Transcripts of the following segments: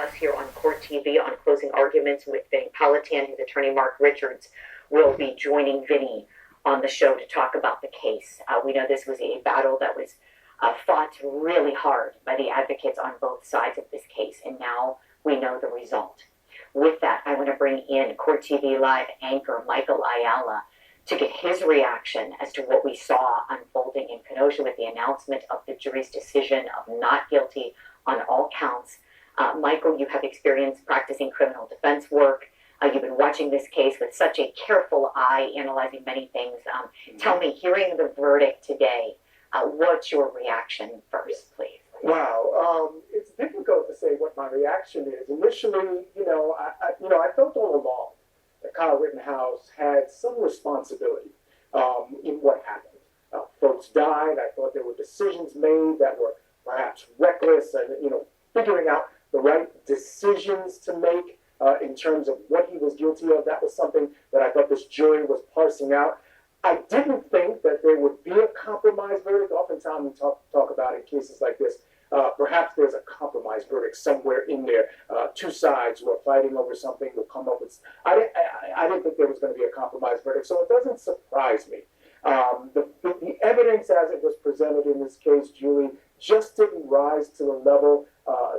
us here on Court TV on closing arguments with Vinnie Politan. His attorney, Mark Richards, will be joining Vinnie on the show to talk about the case. We know this was a battle that was fought really hard by the advocates on both sides of this case, and now we know the result. With that, I want to bring in Court TV Live anchor Michael Ayala to get his reaction as to what we saw unfolding in Kenosha with the announcement of the jury's decision of not guilty on all counts. Michael, you have experience practicing criminal defense work. You've been watching this case with such a careful eye, analyzing many things. Tell me, hearing the verdict today, what's your reaction first, please? Wow, it's difficult to say what my reaction is. Initially, I felt all along that Kyle Rittenhouse had some responsibility in what happened. Folks died. I thought there were decisions made that were perhaps reckless, and figuring out the right decisions to make in terms of what he was guilty of. That was something that I thought this jury was parsing out. I didn't think that there would be a compromise verdict. Oftentimes we talk about in cases like this, perhaps there's a compromise verdict somewhere in there. Two sides who are fighting over something will come up with. I didn't think there was going to be a compromise verdict, so it doesn't surprise me. The evidence as it was presented in this case, Julie, just didn't rise to the level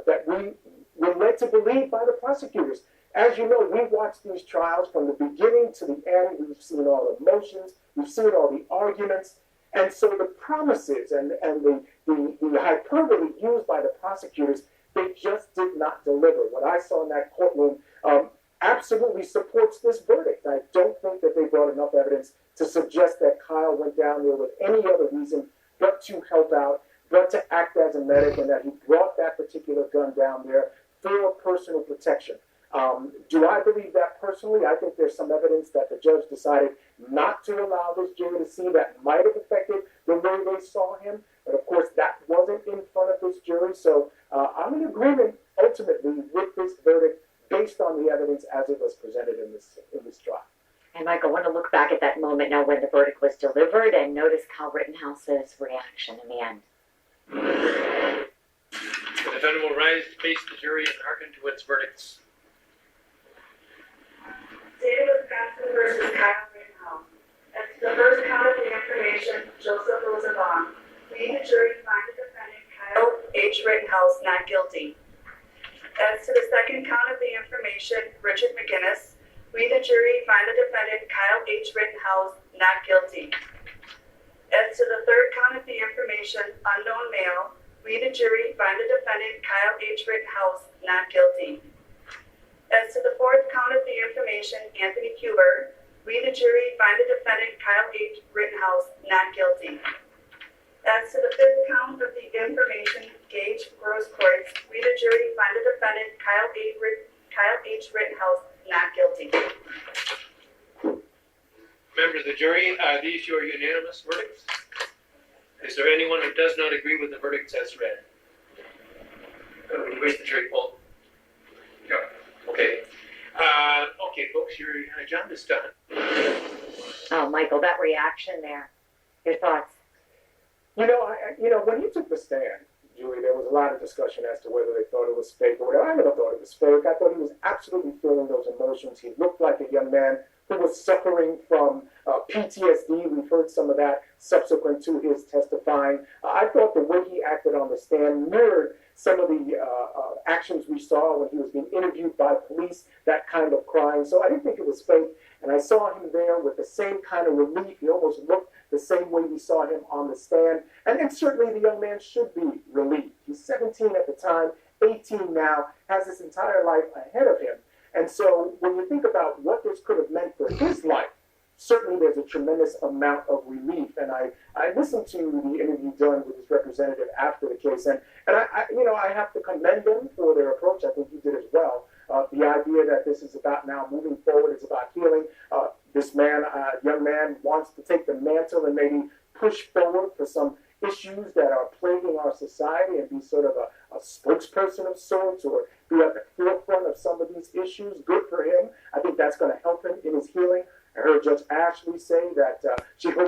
that we were led to believe by the prosecutors. As you know, we've watched these trials from the beginning to the end. We've seen all the motions. We've seen all the arguments. And so the promises and the hyperbole used by the prosecutors, they just did not deliver. What I saw in that courtroom absolutely supports this verdict. I don't think that they brought enough evidence to suggest that Kyle went down there with any other reason but to help out, but to act as a medic, and that he brought that particular gun down there for personal protection. Do I believe that personally? I think there's some evidence that the judge decided not to allow this jury to see that might have affected the way they saw him. But of course, that wasn't in front of this jury. So I'm in agreement ultimately with this verdict based on the evidence as it was presented in this trial. And Michael, I want to look back at that moment now when the verdict was delivered and notice Kyle Rittenhouse's reaction in the end. The defendant will rise to face the jury and hearken to its verdicts. State of Wisconsin versus Kyle Rittenhouse. As to the first count of the information, Joseph Rosenbaum. We, the jury, find the defendant Kyle H. Rittenhouse not guilty. As to the second count of the information, Richard McGinnis. We, the jury, find the defendant Kyle H. Rittenhouse not guilty. As to the third count of the information, unknown male. We, the jury, find the defendant Kyle H. Rittenhouse not guilty. As to the fourth count of the information, Anthony Huber, we, the jury, find the defendant Kyle H. Rittenhouse not guilty. As to the fifth count of the information, Gage Grosskreutz, we, the jury, find the defendant Kyle H. Rittenhouse not guilty. Members of the jury, are these your unanimous verdicts? Is there anyone who does not agree with the verdicts as read? Where's the jury poll? No. Okay. Okay, folks, your job is done. Oh, Michael, that reaction there. Your thoughts? When he took the stand, Julie, there was a lot of discussion as to whether they thought it was fake or whatever. I never thought it was fake. I thought he was absolutely feeling those emotions. He looked like a young man who was suffering from PTSD. We've heard some of that subsequent to his testifying. I thought the way he acted on the stand mirrored some of the actions we saw when he was being interviewed by police, that kind of crying. So I didn't think it was fake. And I saw him there with the same kind of relief. He almost looked the same way we saw him on the stand. And certainly the young man should be relieved. He's 17 at the time, 18 now, has his entire life ahead of him. And so when you think about what this could have meant for his life, certainly there's a tremendous amount of relief. And I listened to the interview done with his representative after the case, and I have to commend them for their approach. I think he did as well. The idea that this is about now moving forward, it's about healing. This man, young man, wants to take the mantle and maybe push forward for some issues that are plaguing our society and be sort of a spokesperson of sorts, or be at the forefront of some of these issues. Good for him. I think that's going to help him in his healing. I heard Judge Ashley say that she hopes